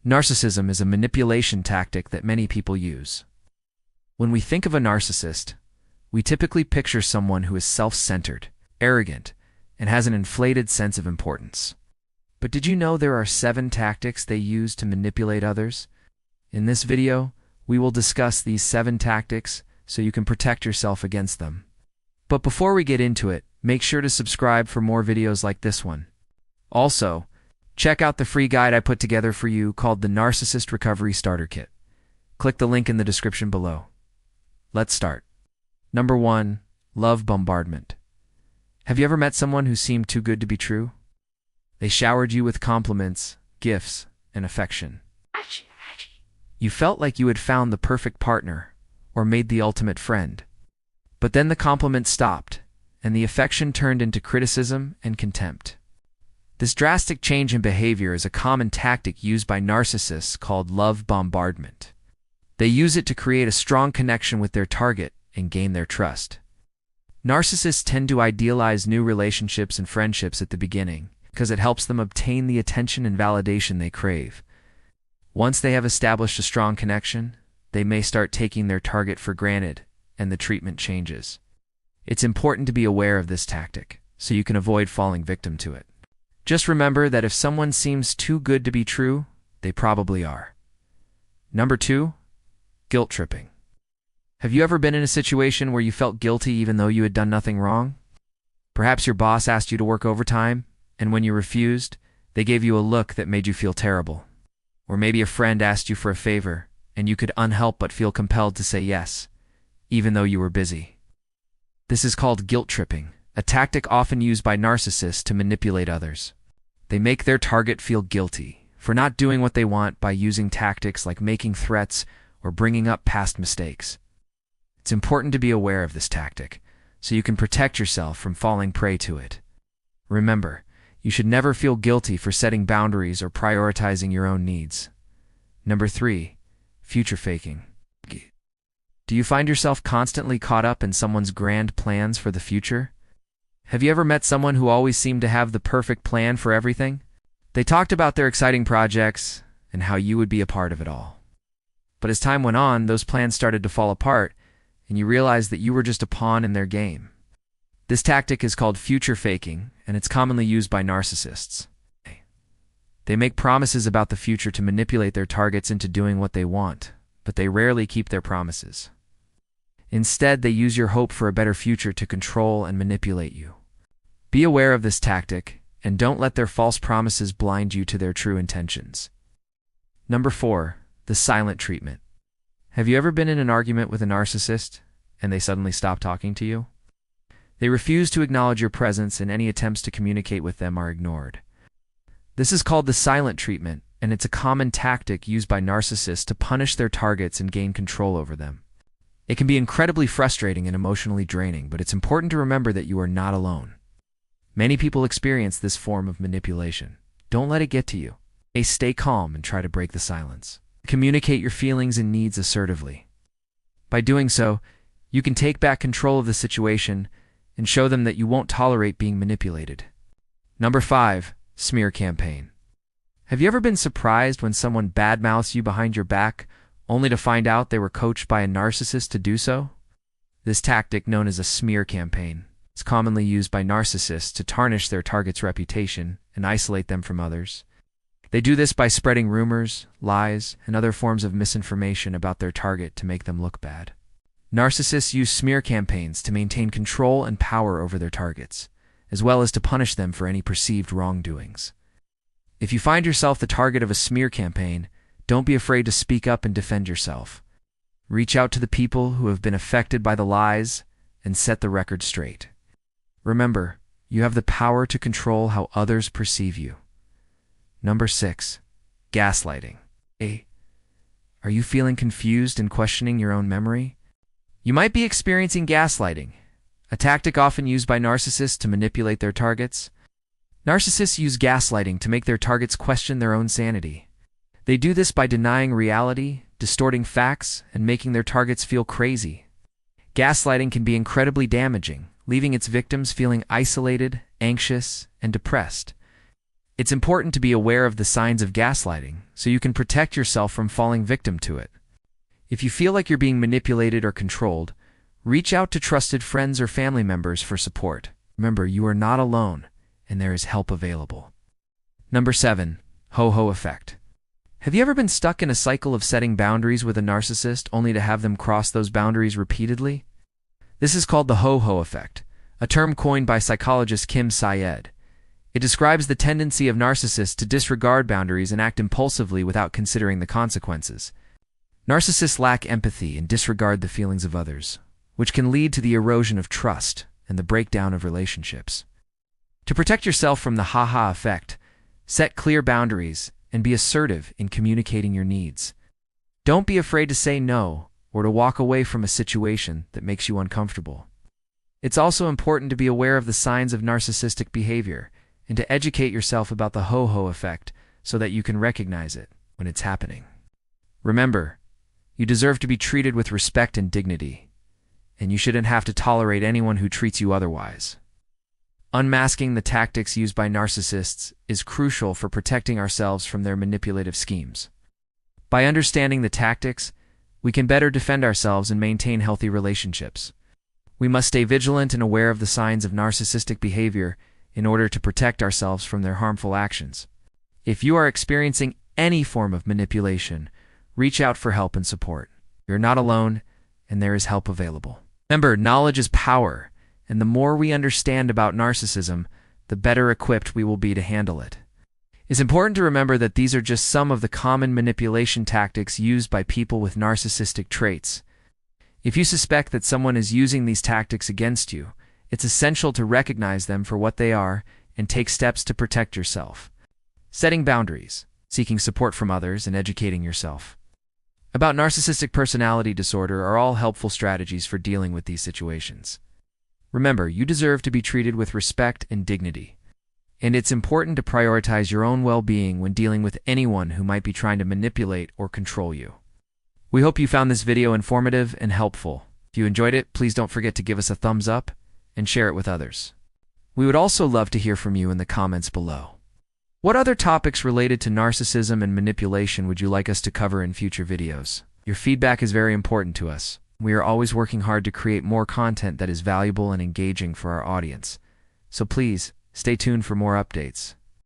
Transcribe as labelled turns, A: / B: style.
A: Narcissism is a manipulation tactic that many people use. When we think of a narcissist, we typically picture someone who is self-centered, arrogant, and has an inflated sense of importance. But did you know there are 7 tactics they use to manipulate others? In this video, we will discuss these 7 tactics so you can protect yourself against them. But before we get into it, make sure to subscribe for more videos like this one. Also, check out the free guide I put together for you called the Narcissist Recovery Starter Kit. Click the link in the description below. Let's start. Number 1. Love bombardment. Have you ever met someone who seemed too good to be true? They showered you with compliments, gifts, and affection. You felt like you had found the perfect partner or made the ultimate friend. But then the compliments stopped, and the affection turned into criticism and contempt. This drastic change in behavior is a common tactic used by narcissists called love bombardment. They use it to create a strong connection with their target and gain their trust. Narcissists tend to idealize new relationships and friendships at the beginning because it helps them obtain the attention and validation they crave. Once they have established a strong connection, they may start taking their target for granted, and the treatment changes. It's important to be aware of this tactic so you can avoid falling victim to it. Just remember that if someone seems too good to be true, they probably are. Number 2. Guilt tripping. Have you ever been in a situation where you felt guilty even though you had done nothing wrong? Perhaps your boss asked you to work overtime, and when you refused, they gave you a look that made you feel terrible. Or maybe a friend asked you for a favor, and you could unhelp but feel compelled to say yes, even though you were busy. This is called guilt tripping, a tactic often used by narcissists to manipulate others. They make their target feel guilty for not doing what they want by using tactics like making threats or bringing up past mistakes. It's important to be aware of this tactic so you can protect yourself from falling prey to it. Remember, you should never feel guilty for setting boundaries or prioritizing your own needs. Number 3. Future faking. Do you find yourself constantly caught up in someone's grand plans for the future? Have you ever met someone who always seemed to have the perfect plan for everything? They talked about their exciting projects and how you would be a part of it all. But as time went on, those plans started to fall apart, and you realized that you were just a pawn in their game. This tactic is called future faking, and it's commonly used by narcissists. They make promises about the future to manipulate their targets into doing what they want, but they rarely keep their promises. Instead, they use your hope for a better future to control and manipulate you. Be aware of this tactic, and don't let their false promises blind you to their true intentions. Number 4. The silent treatment. Have you ever been in an argument with a narcissist, and they suddenly stop talking to you? They refuse to acknowledge your presence, and any attempts to communicate with them are ignored. This is called the silent treatment, and it's a common tactic used by narcissists to punish their targets and gain control over them. It can be incredibly frustrating and emotionally draining, but it's important to remember that you are not alone. Many people experience this form of manipulation. Don't let it get to you. Stay calm and try to break the silence. Communicate your feelings and needs assertively. By doing so, you can take back control of the situation and show them that you won't tolerate being manipulated. Number 5. Smear campaign. Have you ever been surprised when someone badmouths you behind your back, only to find out they were coached by a narcissist to do so? This tactic, known as a smear campaign, is commonly used by narcissists to tarnish their target's reputation and isolate them from others. They do this by spreading rumors, lies, and other forms of misinformation about their target to make them look bad. Narcissists use smear campaigns to maintain control and power over their targets, as well as to punish them for any perceived wrongdoings. If you find yourself the target of a smear campaign, don't be afraid to speak up and defend yourself. Reach out to the people who have been affected by the lies and set the record straight. Remember, you have the power to control how others perceive you. Number 6. Gaslighting. Are you feeling confused and questioning your own memory? You might be experiencing gaslighting, a tactic often used by narcissists to manipulate their targets. Narcissists use gaslighting to make their targets question their own sanity. They do this by denying reality, distorting facts, and making their targets feel crazy. Gaslighting can be incredibly damaging, leaving its victims feeling isolated, anxious, and depressed. It's important to be aware of the signs of gaslighting so you can protect yourself from falling victim to it. If you feel like you're being manipulated or controlled, reach out to trusted friends or family members for support. Remember, you are not alone, and there is help available. Number 7. Ho-ho effect. Have you ever been stuck in a cycle of setting boundaries with a narcissist only to have them cross those boundaries repeatedly? This is called the ho-ho effect, a term coined by psychologist Kim Syed. It describes the tendency of narcissists to disregard boundaries and act impulsively without considering the consequences. Narcissists lack empathy and disregard the feelings of others, which can lead to the erosion of trust and the breakdown of relationships. To protect yourself from the ha-ha effect, set clear boundaries and be assertive in communicating your needs. Don't be afraid to say no or to walk away from a situation that makes you uncomfortable. It's also important to be aware of the signs of narcissistic behavior and to educate yourself about the ho-ho effect so that you can recognize it when it's happening. Remember, you deserve to be treated with respect and dignity, and you shouldn't have to tolerate anyone who treats you otherwise. Unmasking the tactics used by narcissists is crucial for protecting ourselves from their manipulative schemes. By understanding the tactics, we can better defend ourselves and maintain healthy relationships. We must stay vigilant and aware of the signs of narcissistic behavior in order to protect ourselves from their harmful actions. If you are experiencing any form of manipulation, reach out for help and support. You're not alone, and there is help available. Remember, knowledge is power, and the more we understand about narcissism, the better equipped we will be to handle it. It's important to remember that these are just some of the common manipulation tactics used by people with narcissistic traits. If you suspect that someone is using these tactics against you, it's essential to recognize them for what they are and take steps to protect yourself. Setting boundaries, seeking support from others, and educating yourself about narcissistic personality disorder are all helpful strategies for dealing with these situations. Remember, you deserve to be treated with respect and dignity, and it's important to prioritize your own well-being when dealing with anyone who might be trying to manipulate or control you. We hope you found this video informative and helpful. If you enjoyed it, please don't forget to give us a thumbs up and share it with others. We would also love to hear from you in the comments below. What other topics related to narcissism and manipulation would you like us to cover in future videos? Your feedback is very important to us. We are always working hard to create more content that is valuable and engaging for our audience. So please, stay tuned for more updates.